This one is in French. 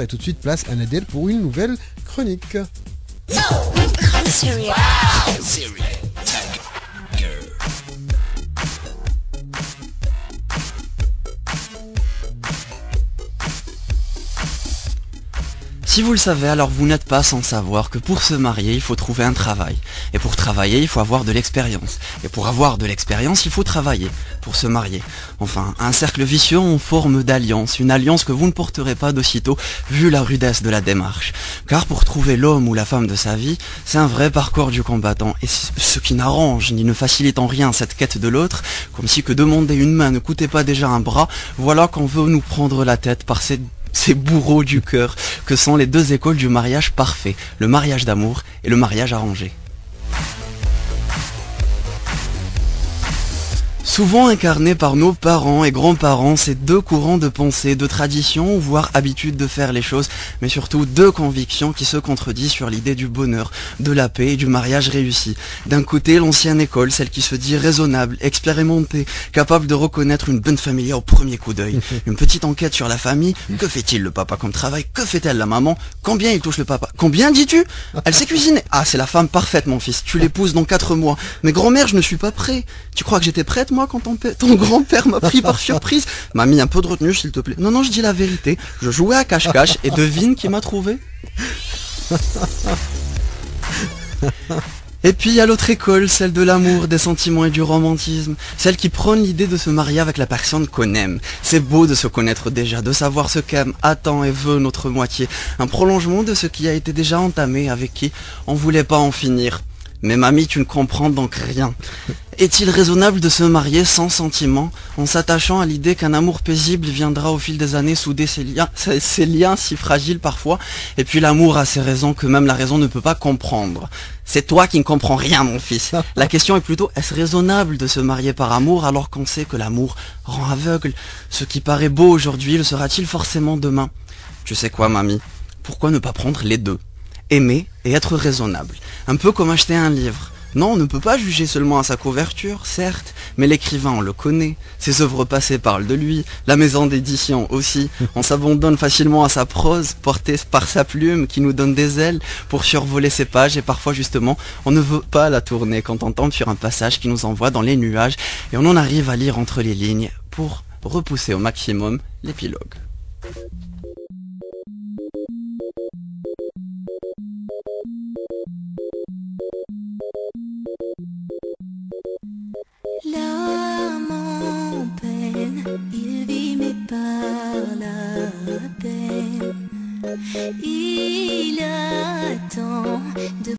Et tout de suite, place à Nadel pour une nouvelle chronique. Si vous le savez, alors vous n'êtes pas sans savoir que pour se marier, il faut trouver un travail. Et pour travailler, il faut avoir de l'expérience. Et pour avoir de l'expérience, il faut travailler pour se marier. Enfin, un cercle vicieux en forme d'alliance, une alliance que vous ne porterez pas d'aussitôt, vu la rudesse de la démarche. Car pour trouver l'homme ou la femme de sa vie, c'est un vrai parcours du combattant. Et ce qui n'arrange ni ne facilite en rien cette quête de l'autre, comme si que demander une main ne coûtait pas déjà un bras, voilà qu'on veut nous prendre la tête par ces bourreaux du cœur que sont les deux écoles du mariage parfait, le mariage d'amour et le mariage arrangé. Souvent incarnés par nos parents et grands-parents, ces deux courants de pensée, de tradition, voire habitude de faire les choses, mais surtout deux convictions qui se contredisent sur l'idée du bonheur, de la paix et du mariage réussi. D'un côté, l'ancienne école, celle qui se dit raisonnable, expérimentée, capable de reconnaître une bonne famille au premier coup d'œil. Une petite enquête sur la famille, que fait-il le papa comme travail, que fait-elle la maman, combien il touche le papa, combien dis-tu? Elle sait cuisiner. Ah, c'est la femme parfaite mon fils, tu l'épouses dans 4 mois. Mais grand-mère, je ne suis pas prêt. Tu crois que j'étais prête moi quand ton grand-père m'a pris par surprise? M'a mis un peu de retenue s'il te plaît. Non, je dis la vérité. Je jouais à cache-cache et devine qui m'a trouvé. Et puis il y a l'autre école, celle de l'amour, des sentiments et du romantisme. Celle qui prône l'idée de se marier avec la personne qu'on aime. C'est beau de se connaître déjà, de savoir ce qu'aime, attend et veut notre moitié. Un prolongement de ce qui a été déjà entamé, avec qui on voulait pas en finir. Mais mamie, tu ne comprends donc rien. Est-il raisonnable de se marier sans sentiment, en s'attachant à l'idée qu'un amour paisible viendra au fil des années souder ces liens si fragiles parfois? Et puis l'amour a ses raisons que même la raison ne peut pas comprendre. C'est toi qui ne comprends rien, mon fils. La question est plutôt, est-ce raisonnable de se marier par amour alors qu'on sait que l'amour rend aveugle? Ce qui paraît beau aujourd'hui le sera-t-il forcément demain? Tu sais quoi, mamie? Pourquoi ne pas prendre les deux? Aimer et être raisonnable. Un peu comme acheter un livre. Non, on ne peut pas juger seulement à sa couverture, certes, mais l'écrivain, on le connaît. Ses œuvres passées parlent de lui, la maison d'édition aussi. On s'abandonne facilement à sa prose, portée par sa plume, qui nous donne des ailes pour survoler ses pages, et parfois justement, on ne veut pas la tourner quand on tombe sur un passage qui nous envoie dans les nuages, et on en arrive à lire entre les lignes pour repousser au maximum l'épilogue. L'âme en peine, il vit mais par la peine, il a